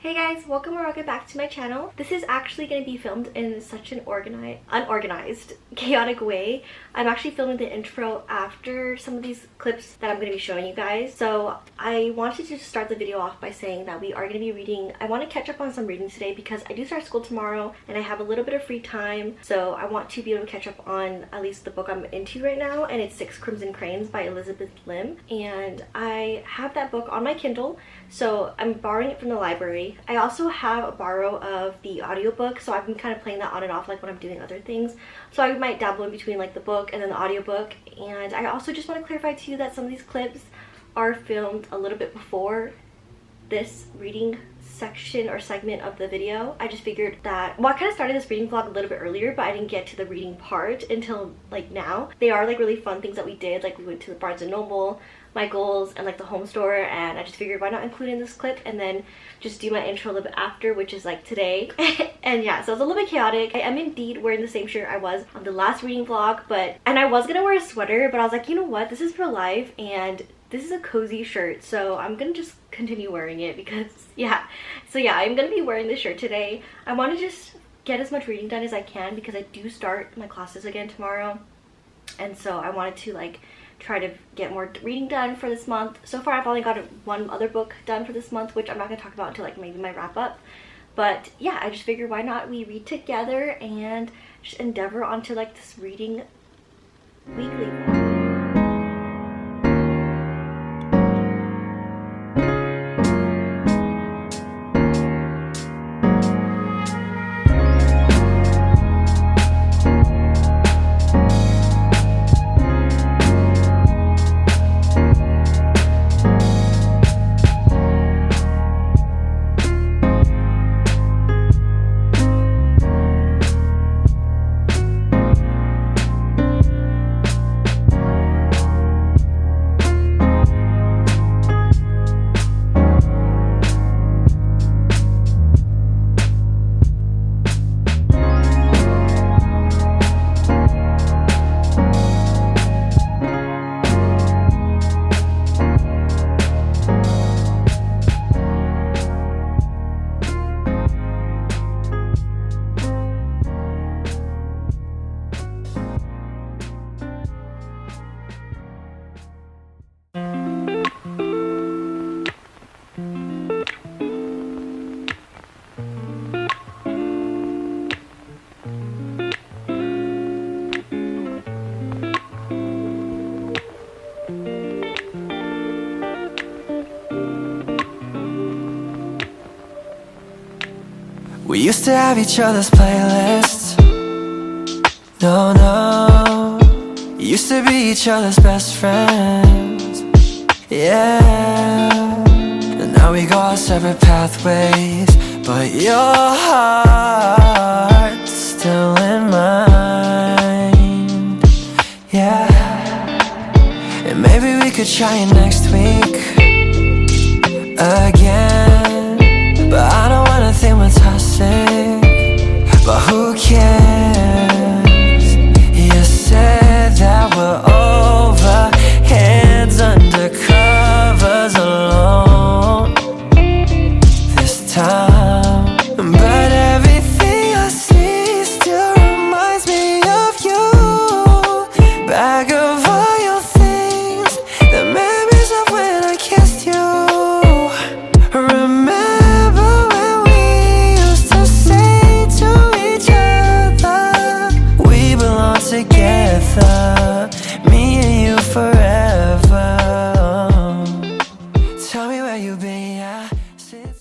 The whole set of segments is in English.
Hey guys, welcome or welcome back to my channel. This is actually going to be filmed in such an unorganized, chaotic way. I'm actually filming the intro after some of these clips that I'm going to be showing you guys. So I wanted to start the video off by saying that we are going to be reading. I want to catch up on some reading today because I do start school tomorrow and I have a little bit of free time. So I want to be able to catch up on at least the book I'm into right now, and it's Six Crimson Cranes by Elizabeth Lim. And I have that book on my Kindle, so I'm borrowing it from the library. I also have a borrow of the audiobook, so I've been kind of playing that on and off like when I'm doing other things. So I might dabble in between like the book and then the audiobook. And I also just want to clarify to you that some of these clips are filmed a little bit before this reading section or segment of the video. I just figured that, well, I kind of started this reading vlog a little bit earlier, but I didn't get to the reading part until like now. They are like really fun things that we did, like we went to the Barnes & Noble, Michael's, and like the home store, and I just figured why not include in this clip and then just do my intro a little bit after, which is like today. And yeah, so it's a little bit chaotic. I am indeed wearing the same shirt I was on the last reading vlog, and I was gonna wear a sweater, but I was like, you know what, this is real life and this is a cozy shirt, so I'm gonna just continue wearing it because yeah. So yeah, I'm gonna be wearing this shirt today. I want to just get as much reading done as I can because I do start my classes again tomorrow, and so I wanted to like try to get more reading done for this month. So far I've only got one other book done for this month, which I'm not going to talk about until like maybe my wrap up. But yeah, I just figured why not we read together and just endeavor onto like this reading weekly vlog. We used to have each other's playlists. No, no. Used to be each other's best friends. Yeah. And now we go our separate pathways, but your heart's still in mine. Yeah. And maybe we could try it next week again, but I don't wanna think we're toxic, but who cares? You said that we're over, hands under covers alone this time. But everything I see still reminds me of you. Bag of all your things, the memories of when I kissed you. Remember when we used to say to each other, we belong together, me and you forever. Tell me where you've been, yeah, since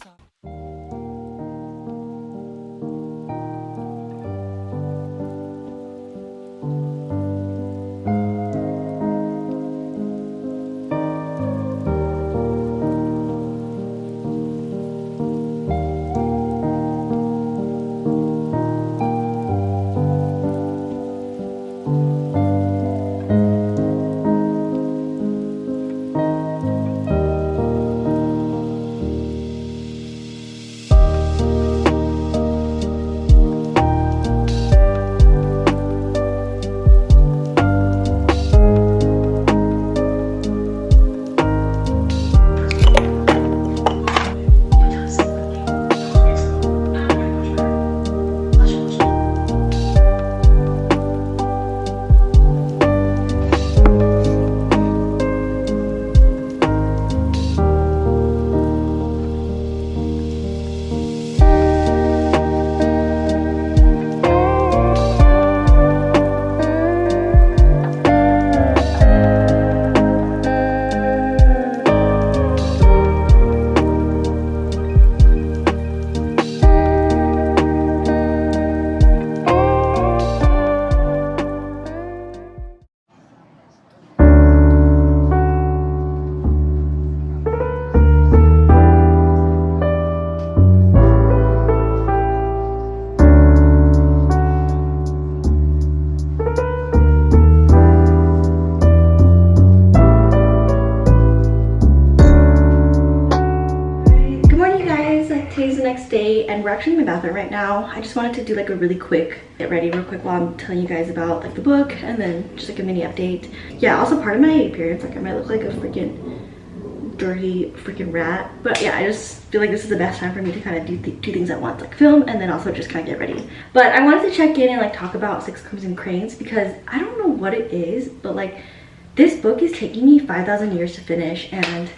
next day and we're actually in my bathroom right now. I just wanted to do like a really quick get ready real quick while I'm telling you guys about like the book and then just like a mini update. Yeah, also part of my appearance, like I might look like a freaking dirty freaking rat, but yeah, I just feel like this is the best time for me to kind of do two things at once, like film and then also just kind of get ready. But I wanted to check in and like talk about Six Crimson Cranes because I don't know what it is, but like this book is taking me 5,000 years to finish, and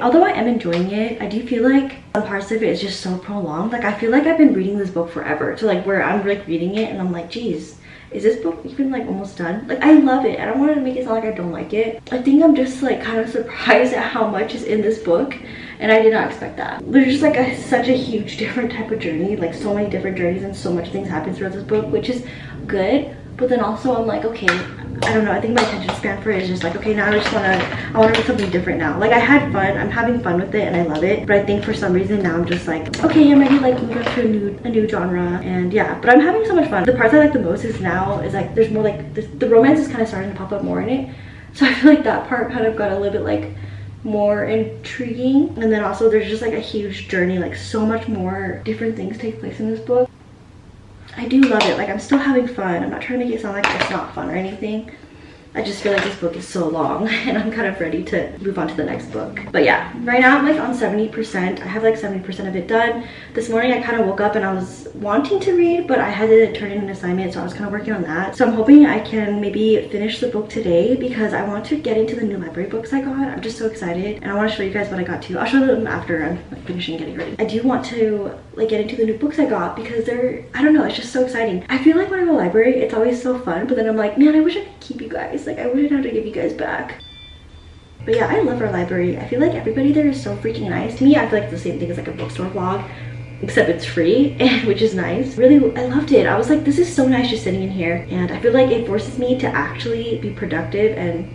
although I am enjoying it, I do feel like some parts of it is just so prolonged. Like I feel like I've been reading this book forever, to like where I'm like reading it and I'm like, geez, is this book even like almost done? Like I love it. I don't want to make it sound like I don't like it. I think I'm just like kind of surprised at how much is in this book, and I did not expect that. There's just like such a huge different type of journey, like so many different journeys and so much things happen throughout this book, which is good. But then also I'm like, okay, I don't know, I think my attention span for it is just like, okay, now I want to do something different now. Like I had fun, I'm having fun with it and I love it, but I think for some reason now I'm just like, okay, I'm ready to like move up to a new genre. And yeah, but I'm having so much fun. The parts I like the most is now is like there's more like the romance is kind of starting to pop up more in it, so I feel like that part kind of got a little bit like more intriguing. And then also there's just like a huge journey, like so much more different things take place in this book. I do love it. Like I'm still having fun. I'm not trying to make it sound like it's not fun or anything. I just feel like this book is so long and I'm kind of ready to move on to the next book. But yeah, right now I'm like on 70%. I have like 70% of it done. This morning I kind of woke up and I was wanting to read, but I had to turn in an assignment, so I was kind of working on that. So I'm hoping I can maybe finish the book today because I want to get into the new library books I got. I'm just so excited and I want to show you guys what I got too. I'll show them after I'm like finishing getting ready. I do want to like get into the new books I got because they're, I don't know, it's just so exciting. I feel like when I go to the library, it's always so fun, but then I'm like, man, I wish I could keep you guys. Like I wouldn't have to give you guys back. But yeah, I love our library. I feel like everybody there is so freaking nice. To me, I feel like it's the same thing as like a bookstore vlog, except it's free, which is nice. Really, I loved it. I was like, this is so nice just sitting in here, and I feel like it forces me to actually be productive and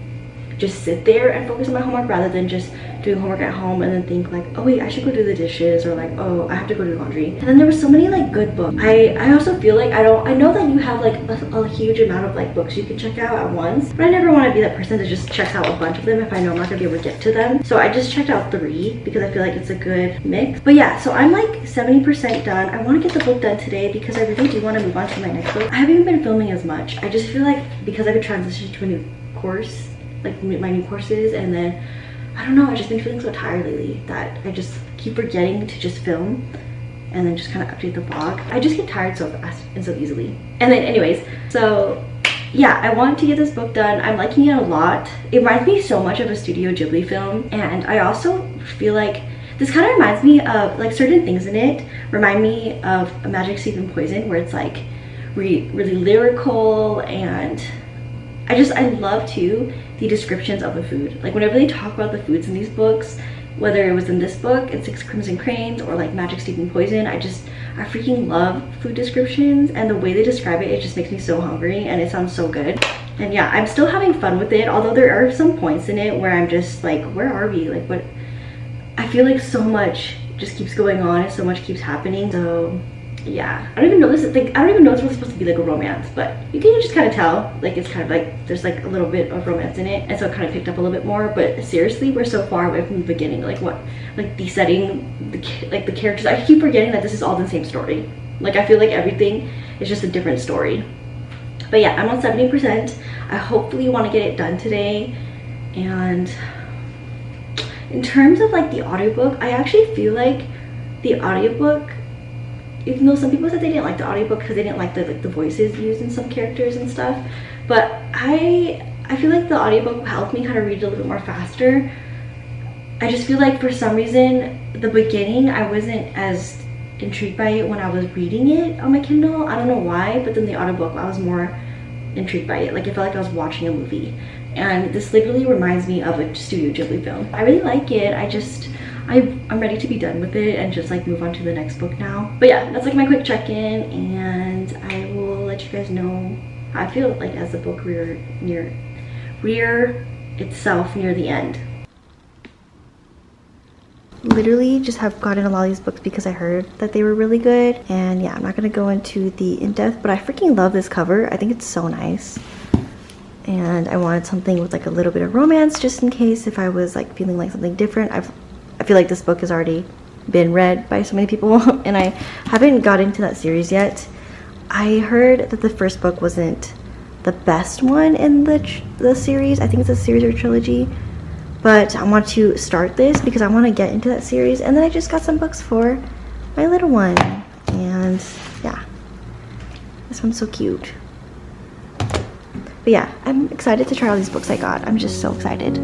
just sit there and focus on my homework rather than just doing homework at home and then think like, oh wait, I should go do the dishes, or like, oh, I have to go do laundry. And then there were so many like good books. I also feel like I know that you have like a huge amount of like books you can check out at once, but I never want to be that person that just checks out a bunch of them if I know I'm not gonna be able to get to them. So I just checked out 3 because I feel like it's a good mix. But yeah, so I'm like 70% done. I want to get the book done today because I really do want to move on to my next book. I haven't even been filming as much. I just feel like because I've been transitioning to a new course, like my new courses, and then I don't know, I've just been feeling so tired lately that I just keep forgetting to just film and then just kind of update the vlog. I just get tired so fast and so easily. And then anyways, so yeah, I want to get this book done. I'm liking it a lot. It reminds me so much of a Studio Ghibli film, and I also feel like this kind of reminds me of like certain things in it remind me of A Magic Sleeping Poison, where it's like really lyrical, and I love too the descriptions of the food. Like whenever they talk about the foods in these books, whether it was in this book, in Six Crimson Cranes, or like Magic Sleeping Poison, I freaking love food descriptions, and the way they describe it, it just makes me so hungry and it sounds so good. And yeah, I'm still having fun with it, although there are some points in it where I'm just like, where are we? Like what? I feel like so much just keeps going on and so much keeps happening. So yeah, I don't even know this is like, I don't even know it's really supposed to be like a romance, but you can just kind of tell like it's kind of like there's like a little bit of romance in it, and so it kind of picked up a little bit more. But seriously, we're so far away from the beginning. Like what, like the setting, the characters, I keep forgetting that this is all the same story. Like I feel like everything is just a different story. But yeah, I'm on 70%. I hopefully want to get it done today. And in terms of like the audiobook, I actually feel like the audiobook, even though some people said they didn't like the audiobook because they didn't like the voices used in some characters and stuff, but I feel like the audiobook helped me kind of read it a little bit more faster. I just feel like for some reason the beginning I wasn't as intrigued by it when I was reading it on my Kindle. I don't know why, but then the audiobook I was more intrigued by it. Like it felt like I was watching a movie, and this literally reminds me of a Studio Ghibli film. I really like it. I'm ready to be done with it and just like move on to the next book now. But yeah, that's like my quick check-in, and I will let you guys know how I feel like as the book rear itself near the end. Literally just have gotten a lot of these books because I heard that they were really good, and yeah, I'm not gonna go into the in-depth, but I freaking love this cover. I think it's so nice, and I wanted something with like a little bit of romance just in case if I was like feeling like something different. I feel like this book is already been read by so many people and I haven't got into that series yet. I heard that the first book wasn't the best one in the series. I think it's a series or trilogy, but I want to start this because I want to get into that series. And then I just got some books for my little one, and yeah, this one's so cute. But yeah, I'm excited to try all these books I got. I'm just so excited.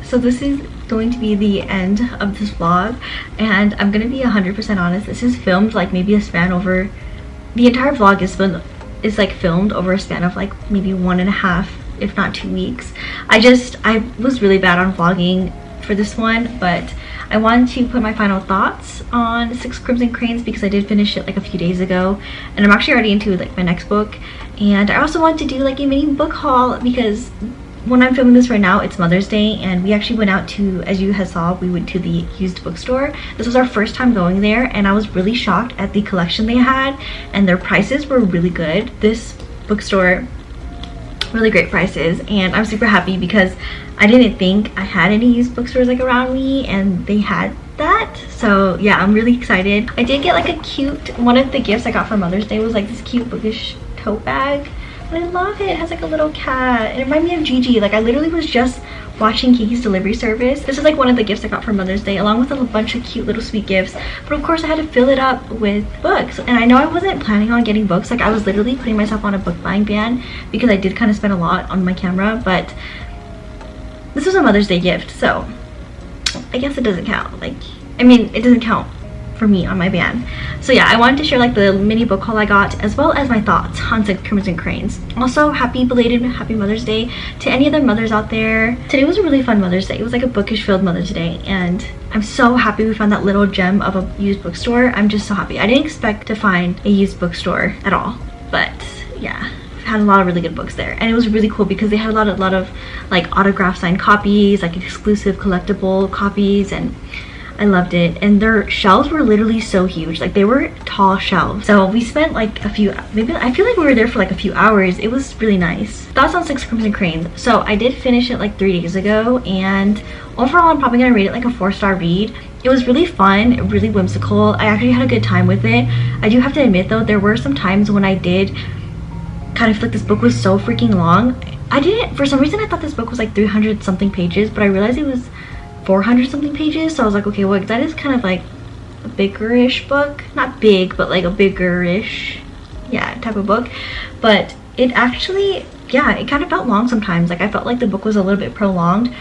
So this is going to be the end of this vlog, and I'm gonna be 100% honest, this is filmed like maybe a span over, the entire vlog is like filmed over a span of like maybe 1.5 if not 2 weeks. I was really bad on vlogging for this one, but I wanted to put my final thoughts on 6 Crimson Cranes because I did finish it like a few days ago, and I'm actually already into like my next book. And I also wanted to do like a mini book haul because when I'm filming this right now, it's Mother's Day, and we actually went out to, as you had saw, we went to the used bookstore. This was our first time going there, and I was really shocked at the collection they had, and their prices were really good. This bookstore, really great prices, and I'm super happy because I didn't think I had any used bookstores like around me, and they had that. So yeah, I'm really excited. I did get like a cute, one of the gifts I got for Mother's Day was like this cute bookish tote bag. But I love it. It has like a little cat. It reminded me of Gigi. Like I literally was just watching Kiki's delivery service. This is like one of the gifts I got for Mother's Day, along with a bunch of cute little sweet gifts. But of course I had to fill it up with books. And I know I wasn't planning on getting books. Like I was literally putting myself on a book buying ban because I did kind of spend a lot on my camera. But this was a Mother's Day gift, so I guess it doesn't count. Like, I mean, it doesn't count for me on my ban. So yeah, I wanted to share like the mini book haul I got, as well as my thoughts on 6 Crimson Cranes. Also, happy Mother's Day to any other mothers out there. Today was a really fun Mother's Day. It was like a bookish filled Mother's Day, and I'm so happy we found that little gem of a used bookstore. I'm just so happy. I didn't expect to find a used bookstore at all, but yeah, had a lot of really good books there, and it was really cool because they had a lot of like autograph signed copies, like exclusive collectible copies, and I loved it. And their shelves were literally so huge, like they were tall shelves. So we spent like a few, maybe I feel like we were there for like a few hours. It was really nice. Thoughts on 6 Crimson Cranes. So I did finish it like 3 days ago, and overall I'm probably gonna rate it like a 4-star read. It was really fun, really whimsical. I actually had a good time with it. I do have to admit though, there were some times when I did kind of feel like this book was so freaking long. For some reason I thought this book was like 300 something pages, but I realized it was 400 something pages. So I was like, okay, well that is kind of like a bigger-ish book. Not big, but like a bigger-ish, yeah, type of book. But it actually, yeah, it kind of felt long sometimes. Like I felt like the book was a little bit prolonged.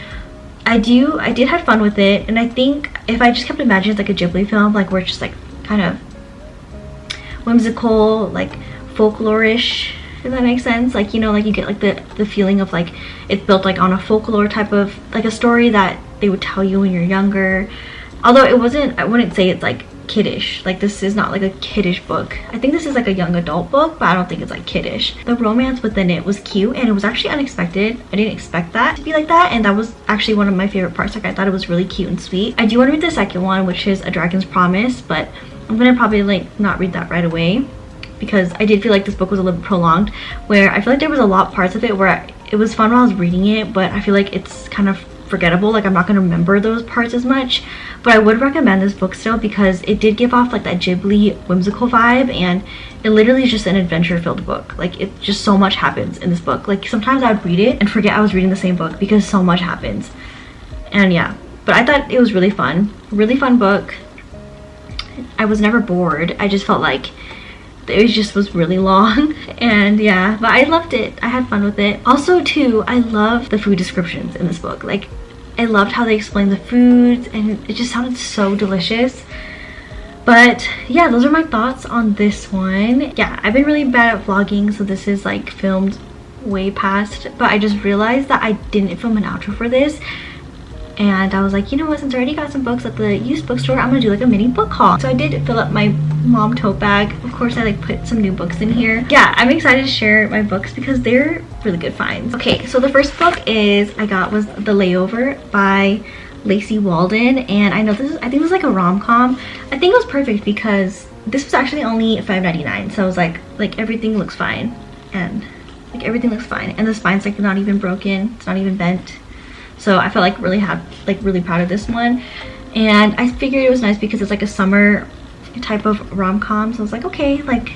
I did have fun with it, and I think if I just kept imagining like a Ghibli film, like where it's just like kind of whimsical, like folklore-ish, if that makes sense. Like, you know, like you get like the feeling of like it's built like on a folklore type of like a story that they would tell you when you're younger. Although it wasn't, I wouldn't say it's like kiddish. Like this is not like a kiddish book. I think this is like a young adult book, but I don't think it's like kiddish. The romance within it was cute, and it was actually unexpected. I didn't expect that to be like that, and that was actually one of my favorite parts. Like I thought it was really cute and sweet. I do want to read the second one, which is A Dragon's Promise, but I'm gonna probably like not read that right away because I did feel like this book was a little prolonged, where I feel like there was a lot of parts of it where it was fun while I was reading it, but I feel like it's kind of forgettable. Like I'm not going to remember those parts as much. But I would recommend this book still because it did give off like that Ghibli whimsical vibe, and it literally is just an adventure filled book. Like it just, so much happens in this book. Like sometimes I would read it and forget I was reading the same book because so much happens. And yeah, but I thought it was really fun. Really fun book. I was never bored. I just felt like it just was really long. And yeah, but I loved it. I had fun with it. Also too, I love the food descriptions in this book. Like, I loved how they explained the foods, and it just sounded so delicious. But yeah, those are my thoughts on this one. Yeah, I've been really bad at vlogging, so this is like filmed way past, but I just realized that I didn't film an outro for this. And I was like, you know what, since I already got some books at the used bookstore, I'm gonna do like a mini book haul. So I did fill up my mom tote bag. Of course, I like put some new books in here. Yeah, I'm excited to share my books because they're really good finds. Okay, so the first book was The Layover by Lacey Walden, and I think this is like a rom-com. I think it was perfect because this was actually only $5.99, so I was like everything looks fine, and like everything looks fine, and the spine's like not even broken, it's not even bent. So I felt like really proud of this one, and I figured it was nice because it's like a summer type of rom-com. So I was like, okay, like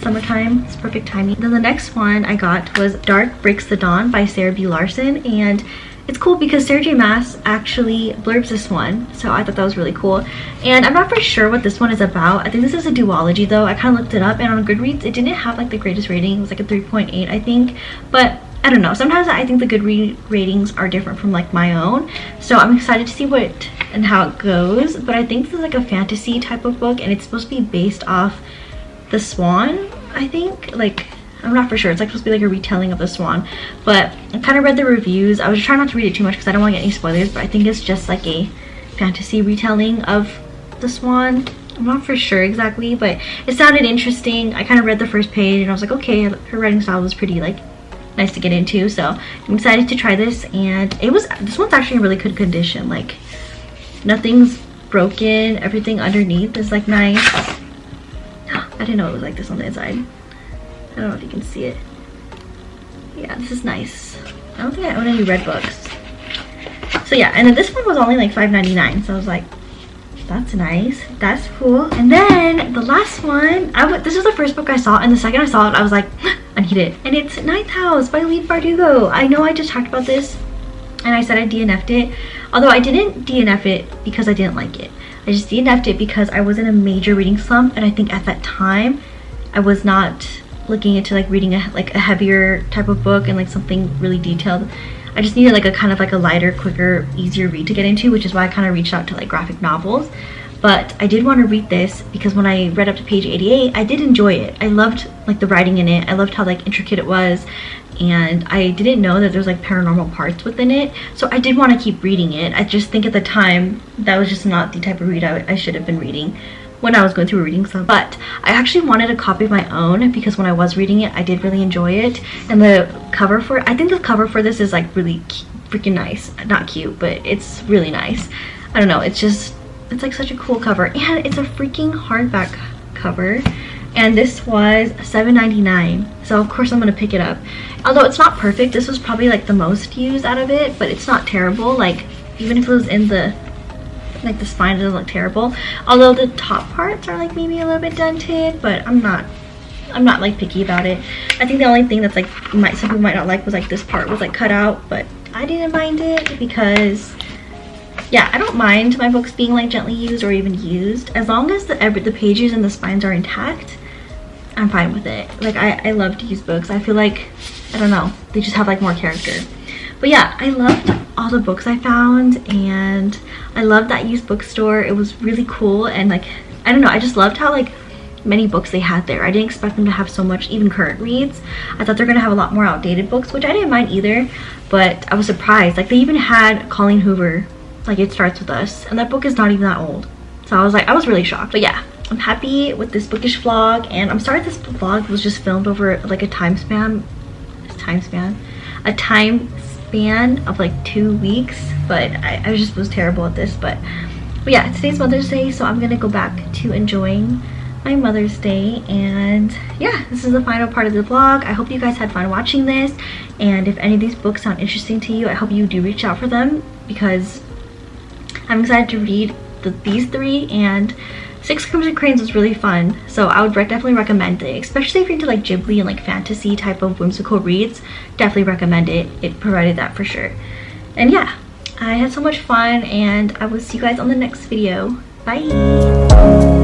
summertime, it's perfect timing. Then the next one I got was Dark Breaks the Dawn by Sarah B. Larson, and it's cool because Sarah J. Maas actually blurbs this one, so I thought that was really cool. And I'm not for sure what this one is about. I think this is a duology though. I kind of looked it up, and on Goodreads it didn't have like the greatest rating. It was like a 3.8 I think, but I don't know, sometimes I think the Goodreads ratings are different from like my own, so I'm excited to see what and how it goes. But I think this is like a fantasy type of book, and it's supposed to be based off The Swan, I think. Like, I'm not for sure, it's like supposed to be like a retelling of The Swan, but I kind of read the reviews. I was trying not to read it too much because I don't want to get any spoilers, but I think it's just like a fantasy retelling of The Swan. I'm not for sure exactly, but it sounded interesting. I kind of read the first page and I was like, okay, her writing style was pretty like nice to get into, so I'm excited to try this. And this one's actually in really good condition. Like, nothing's broken, everything underneath is like nice. I didn't know it was like this on the inside. I don't know if you can see it. Yeah, this is nice. I don't think I own any red books. So yeah, and then this one was only like $5.99, so I was like, that's nice, that's cool. And then the last one, this was the first book I saw, and the second I saw it I was like, I need it. And it's Ninth House by Leigh Bardugo. I know I just talked about this and I said I DNF'd it, although I didn't DNF it because I didn't like it. I just DNF'd it because I was in a major reading slump, and I think at that time I was not looking into like reading a heavier type of book and like something really detailed. I just needed like a kind of like a lighter, quicker, easier read to get into, which is why I kind of reached out to like graphic novels. But I did want to read this because when I read up to page 88, I did enjoy it. I loved like the writing in it. I loved how like intricate it was, and I didn't know that there's like paranormal parts within it, so I did want to keep reading it. I just think at the time that was just not the type of read I should have been reading when I was going through a reading slump. But I actually wanted a copy of my own because when I was reading it, I did really enjoy it. And the cover I think the cover for this is like really freaking nice. Not cute, but it's really nice. I don't know, it's like such a cool cover, and it's a freaking hardback cover. And this was $7.99, so of course I'm gonna pick it up. Although it's not perfect, this was probably like the most used out of it, but it's not terrible. Like, even if it was in the like the spine, doesn't look terrible, although the top parts are like maybe a little bit dented, but I'm not like picky about it. I think the only thing that's like some people might not like was like this part was like cut out, but I didn't mind it because yeah, I don't mind my books being like gently used or even used, as long as the pages and the spines are intact. I'm fine with it. Like, I love to use books. I feel like, I don't know, they just have like more character. But yeah, I loved all the books I found, and I loved that used bookstore. It was really cool, and like, I don't know, I just loved how like many books they had there. I didn't expect them to have so much, even current reads. I thought they're gonna have a lot more outdated books, which I didn't mind either, but I was surprised. Like, they even had Colleen Hoover, like It Starts With Us, and that book is not even that old. So I was really shocked. But yeah, I'm happy with this bookish vlog, and I'm sorry this vlog was just filmed over like a time span of like 2 weeks, but I just was terrible at this. But yeah, today's Mother's Day, so I'm gonna go back to enjoying my Mother's Day. And yeah, this is the final part of the vlog. I hope you guys had fun watching this, and if any of these books sound interesting to you, I hope you do reach out for them, because I'm excited to read these three, and Six Crimson Cranes was really fun, so I would definitely recommend it, especially if you're into like Ghibli and like fantasy type of whimsical reads. Definitely recommend it. It provided that for sure. And yeah, I had so much fun, and I will see you guys on the next video. Bye!